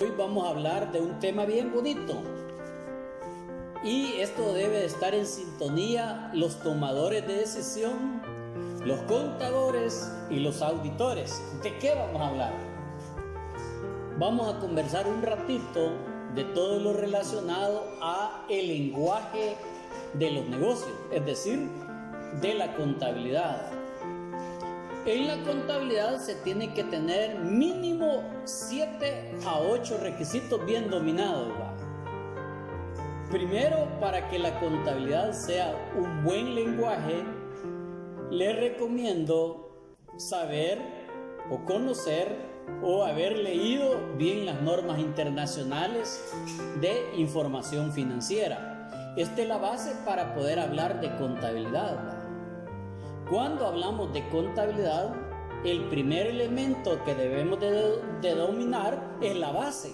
Hoy vamos a hablar de un tema bien bonito y esto debe de estar en sintonía los tomadores de decisión, los contadores y los auditores. ¿De qué vamos a hablar? Vamos a conversar un ratito de todo lo relacionado a el lenguaje de los negocios, es decir, de la contabilidad. En la contabilidad se tiene que tener mínimo 7 a 8 requisitos bien dominados, ¿va? Primero, para que la contabilidad sea un buen lenguaje, les recomiendo saber o conocer o haber leído bien las normas internacionales de información financiera. Esta es la base para poder hablar de contabilidad, ¿va? Cuando hablamos de contabilidad, el primer elemento que debemos de dominar es la base.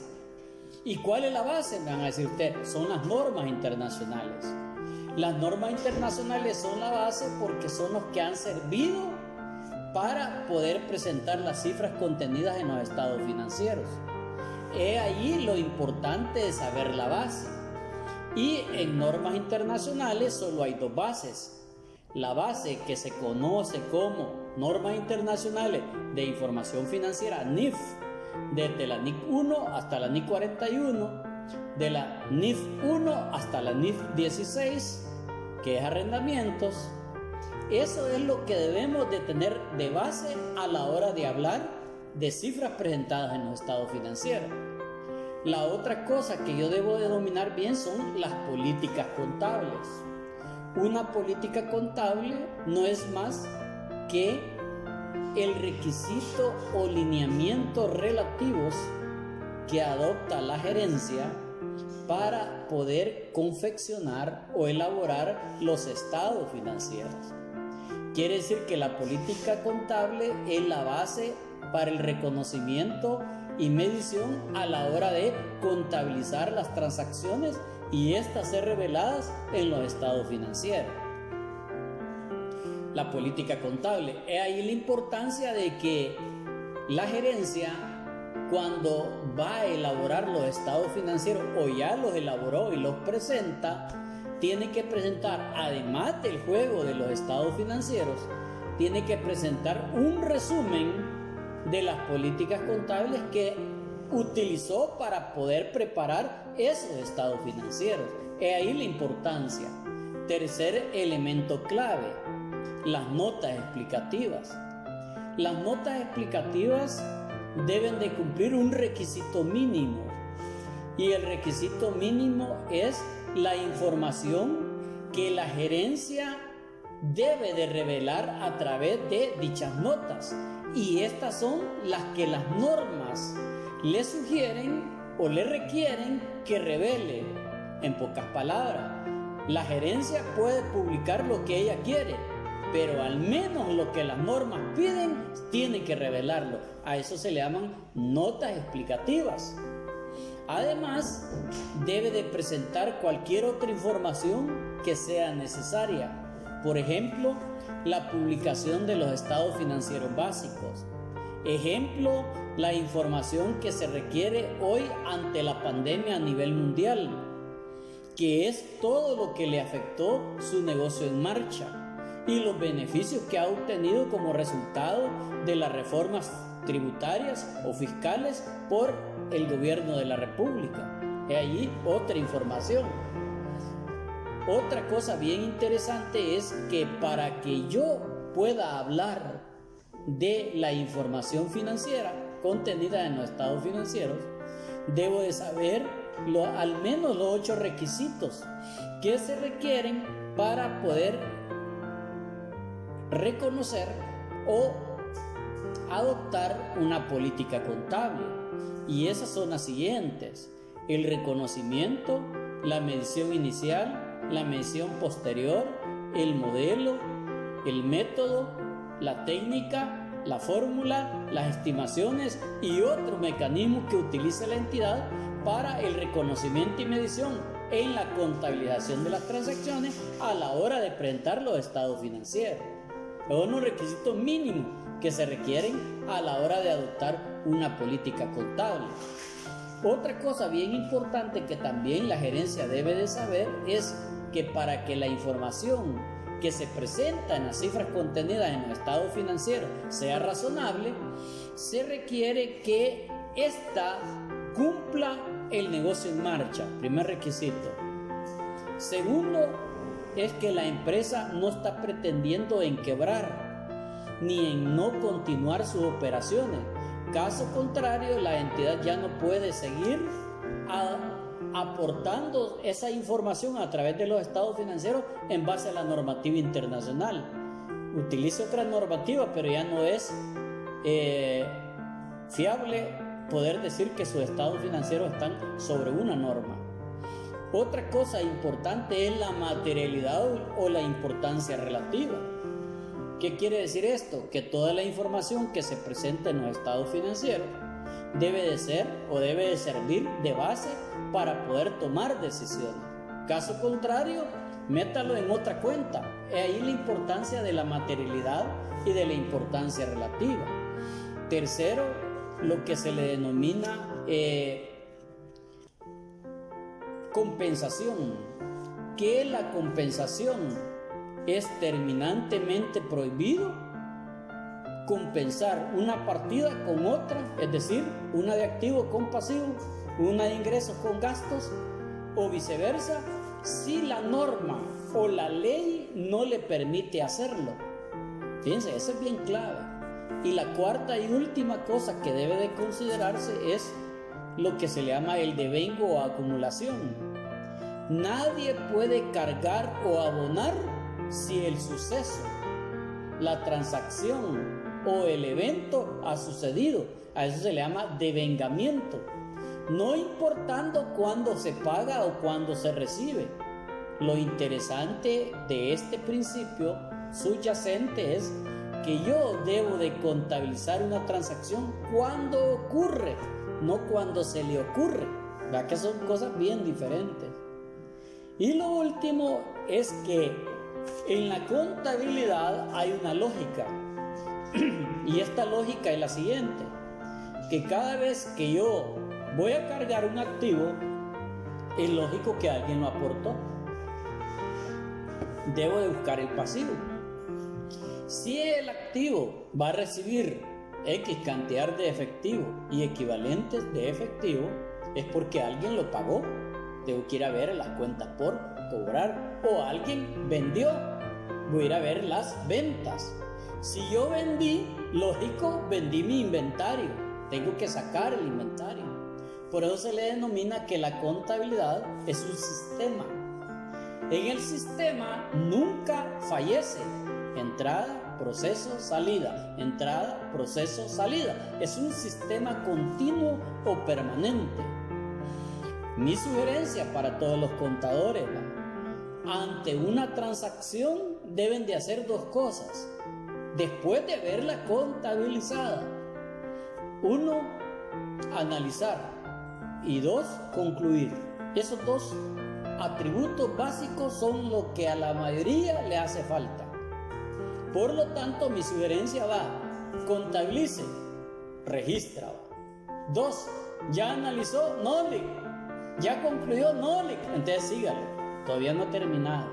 ¿Y cuál es la base? Me van a decir ustedes, son las normas internacionales. Las normas internacionales son la base porque son los que han servido para poder presentar las cifras contenidas en los estados financieros. Es ahí lo importante de saber la base. Y en normas internacionales solo hay dos bases. La base que se conoce como Normas Internacionales de Información Financiera, NIF, desde la NIC 1 hasta la NIC 41, de la NIF 1 hasta la NIF 16, que es arrendamientos. Eso es lo que debemos de tener de base a la hora de hablar de cifras presentadas en los estados financieros. La otra cosa que yo debo de dominar bien son las políticas contables. Una política contable no es más que el requisito o lineamientos relativos que adopta la gerencia para poder confeccionar o elaborar los estados financieros. Quiere decir que la política contable es la base para el reconocimiento y medición a la hora de contabilizar las transacciones y estas ser reveladas en los estados financieros. La política contable, es ahí la importancia de que la gerencia, cuando va a elaborar los estados financieros o ya los elaboró y los presenta, tiene que presentar, además del juego de los estados financieros, tiene que presentar un resumen de las políticas contables que utilizó para poder preparar esos estados financieros. Es ahí la importancia. Tercer elemento clave, las notas explicativas. Las notas explicativas deben de cumplir un requisito mínimo y el requisito mínimo es la información que la gerencia debe de revelar a través de dichas notas, y estas son las que las normas le sugieren o le requieren que revele. En pocas palabras, la gerencia puede publicar lo que ella quiere, pero al menos lo que las normas piden tiene que revelarlo. A eso se le llaman notas explicativas. Además, debe de presentar cualquier otra información que sea necesaria. Por ejemplo, la publicación de los estados financieros básicos. Ejemplo, la información que se requiere hoy ante la pandemia a nivel mundial, que es todo lo que le afectó su negocio en marcha y los beneficios que ha obtenido como resultado de las reformas tributarias o fiscales por el gobierno de la República. Es allí otra información. Otra cosa bien interesante es que para que yo pueda hablar de la información financiera contenida en los estados financieros, debo de saber al menos los 8 requisitos que se requieren para poder reconocer o adoptar una política contable. Y esas son las siguientes: el reconocimiento, la medición inicial, la medición posterior, el modelo, el método, la técnica, la fórmula, las estimaciones y otros mecanismos que utiliza la entidad para el reconocimiento y medición en la contabilización de las transacciones a la hora de presentar los estados financieros. Son unos requisitos mínimos que se requieren a la hora de adoptar una política contable. Otra cosa bien importante que también la gerencia debe de saber es que para que la información que se presenta en las cifras contenidas en los estados financieros sea razonable, se requiere que ésta cumpla el negocio en marcha, primer requisito. Segundo, es que la empresa no está pretendiendo en quebrar ni en no continuar sus operaciones. Caso contrario, la entidad ya no puede seguir aportando esa información a través de los estados financieros en base a la normativa internacional. Utilice otra normativa, pero ya no es fiable poder decir que sus estados financieros están sobre una norma. Otra cosa importante es la materialidad o la importancia relativa. ¿Qué quiere decir esto? Que toda la información que se presenta en los estados financieros debe de ser o debe de servir de base para poder tomar decisiones. Caso contrario, métalo en otra cuenta. Ahí la importancia de la materialidad y de la importancia relativa. Tercero, lo que se le denomina compensación. Que la compensación es terminantemente prohibido compensar una partida con otra, es decir, una de activo con pasivo, una de ingresos con gastos o viceversa, si la norma o la ley no le permite hacerlo. Fíjense, eso es bien clave. Y la cuarta y última cosa que debe de considerarse es lo que se le llama el devengo o acumulación. Nadie puede cargar o abonar si el suceso, la transacción o el evento ha sucedido. A eso se le llama devengamiento, no importando cuándo se paga o cuándo se recibe. Lo interesante de este principio subyacente es que yo debo de contabilizar una transacción cuando ocurre, no cuando se le ocurre. ¿Verdad que son cosas bien diferentes? Y lo último es que en la contabilidad hay una lógica. Y esta lógica es la siguiente: que cada vez que yo voy a cargar un activo, es lógico que alguien lo aportó. Debo de buscar el pasivo. Si el activo va a recibir X cantidad de efectivo y equivalentes de efectivo, es porque alguien lo pagó. Tengo que ir a ver las cuentas por cobrar, o alguien vendió. Voy a ir a ver las ventas. Si yo vendí, lógico, vendí mi inventario. Tengo que sacar el inventario. Por eso se le denomina que la contabilidad es un sistema. En el sistema nunca fallece. Entrada, proceso, salida. Entrada, proceso, salida. Es un sistema continuo o permanente. Mi sugerencia para todos los contadores: ante una transacción deben de hacer dos cosas después de verla contabilizada. Uno, analizar, y dos, concluir. Esos dos atributos básicos son lo que a la mayoría le hace falta. Por lo tanto, mi sugerencia va: contabilice, registra. 2, ya analizó, no le. Ya concluyó, no le. Entonces sígalo, todavía no ha terminado.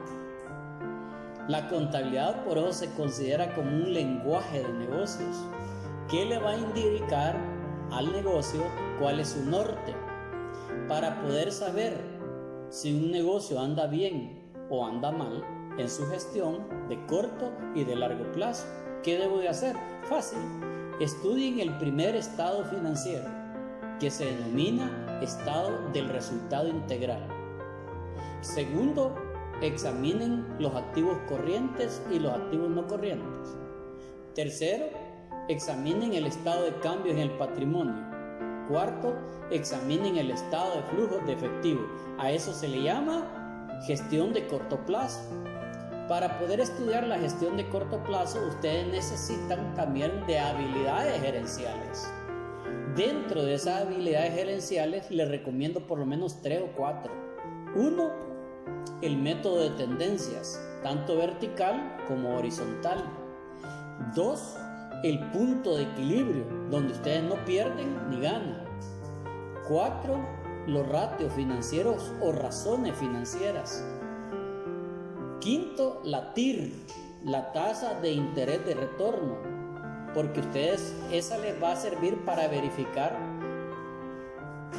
La contabilidad por eso se considera como un lenguaje de negocios que le va a indicar al negocio cuál es su norte, para poder saber si un negocio anda bien o anda mal en su gestión de corto y de largo plazo. ¿Qué debo de hacer? Fácil. Estudien el primer estado financiero, que se denomina estado del resultado integral. Segundo, examinen los activos corrientes y los activos no corrientes. Tercero, examinen el estado de cambios en el patrimonio. Cuarto, examinen el estado de flujos de efectivo. A eso se le llama gestión de corto plazo. Para poder estudiar la gestión de corto plazo, ustedes necesitan también de habilidades gerenciales. Dentro de esas habilidades gerenciales les recomiendo por lo menos 3 o 4. 1, el método de tendencias, tanto vertical como horizontal. 2, el punto de equilibrio, donde ustedes no pierden ni ganan. 4, los ratios financieros o razones financieras. 5, la TIR, la tasa de interés de retorno, porque ustedes esa les va a servir para verificar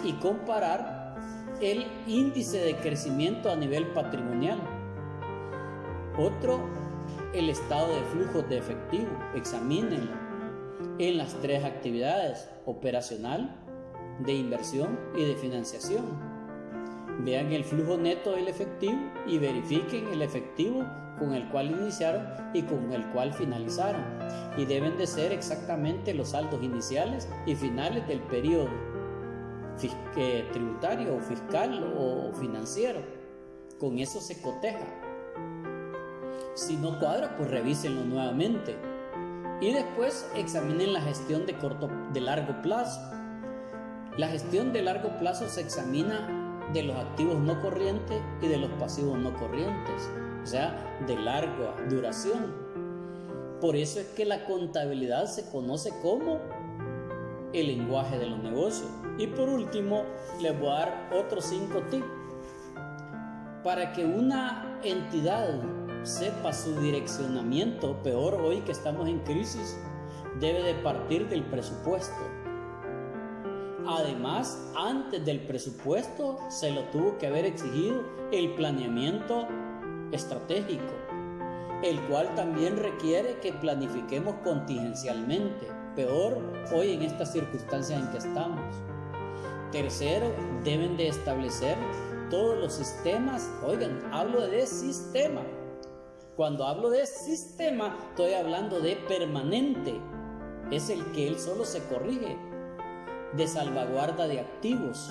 y comparar el índice de crecimiento a nivel patrimonial. Otro, el estado de flujos de efectivo, examínenlo en las 3 actividades: operacional, de inversión y de financiación. Vean el flujo neto del efectivo y verifiquen el efectivo con el cual iniciaron y con el cual finalizaron, y deben de ser exactamente los saldos iniciales y finales del periodo tributario o fiscal o financiero. Con eso se coteja. Si no cuadra, pues revísenlo nuevamente y después examinen la gestión de largo plazo. La gestión de largo plazo se examina de los activos no corrientes y de los pasivos no corrientes, o sea, de larga duración. Por eso es que la contabilidad se conoce como el lenguaje de los negocios. Y por último, les voy a dar otros 5 tips. Para que una entidad sepa su direccionamiento, peor hoy que estamos en crisis, debe de partir del presupuesto. Además, antes del presupuesto se lo tuvo que haber exigido el planeamiento estratégico, el cual también requiere que planifiquemos contingencialmente, peor hoy en estas circunstancias en que estamos. Tercero, deben de establecer todos los sistemas. Oigan, hablo de sistema. Cuando hablo de sistema, estoy hablando de permanente. Es el que él solo se corrige. De salvaguarda de activos.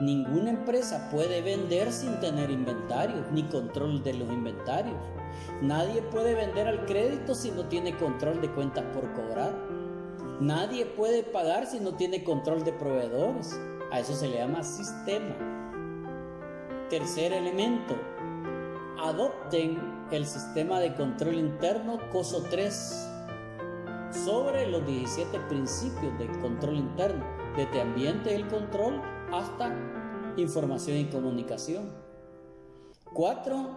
Ninguna empresa puede vender sin tener inventarios, ni control de los inventarios. Nadie puede vender al crédito si no tiene control de cuentas por cobrar. Nadie puede pagar si no tiene control de proveedores. A eso se le llama sistema. Tercer elemento, adopten el sistema de control interno COSO 3 sobre los 17 principios de control interno, desde ambiente del control hasta información y comunicación. 4,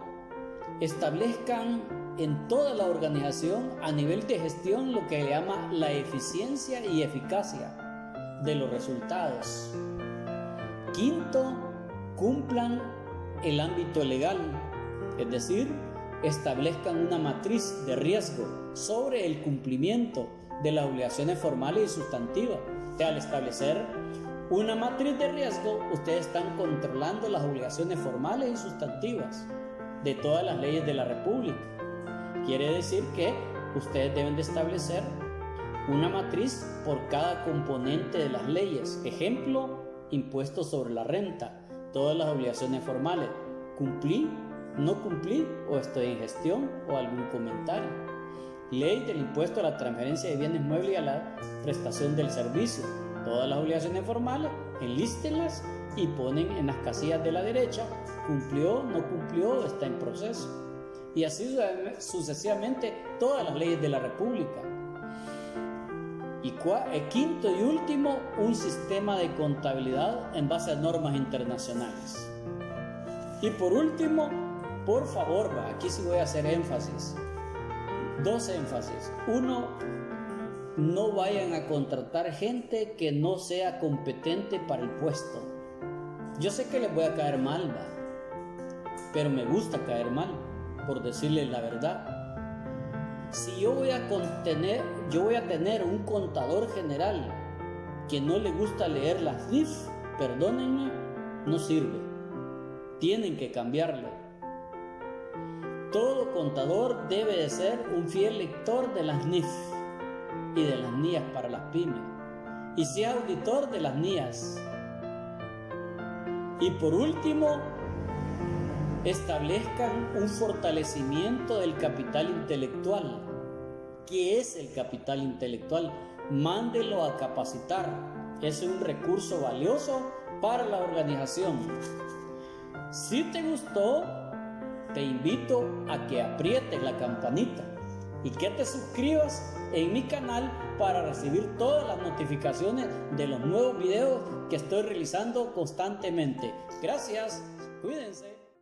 establezcan en toda la organización a nivel de gestión lo que se llama la eficiencia y eficacia de los resultados. 5, cumplan el ámbito legal, es decir, establezcan una matriz de riesgo sobre el cumplimiento de las obligaciones formales y sustantivas. O sea, al establecer una matriz de riesgo, ustedes están controlando las obligaciones formales y sustantivas de todas las leyes de la República. Quiere decir que ustedes deben de establecer una matriz por cada componente de las leyes. Ejemplo, impuestos sobre la renta, todas las obligaciones formales. ¿Cumplí? ¿No cumplí? ¿O estoy en gestión? ¿O algún comentario? Ley del impuesto a la transferencia de bienes muebles y a la prestación del servicio. Todas las obligaciones formales, enlístenlas y ponen en las casillas de la derecha: cumplió, no cumplió, está en proceso. Y así sucesivamente todas las leyes de la República. Y quinto y último, un sistema de contabilidad en base a normas internacionales. Y por último, por favor, aquí sí voy a hacer énfasis. 2 énfasis. 1, no vayan a contratar gente que no sea competente para el puesto. Yo sé que les voy a caer mal, pero me gusta caer mal, por decirles la verdad. Si yo voy a tener un contador general que no le gusta leer las NIF, perdónenme, no sirve. Tienen que cambiarlo. Todo contador debe de ser un fiel lector de las NIF y de las NIAs para las pymes, y sea auditor de las NIAs. Y por último, establezcan un fortalecimiento del capital intelectual. ¿Qué es el capital intelectual? Mándelo a capacitar. Es un recurso valioso para la organización. Si te gustó, te invito a que aprietes la campanita y que te suscribas en mi canal para recibir todas las notificaciones de los nuevos videos que estoy realizando constantemente. Gracias, cuídense.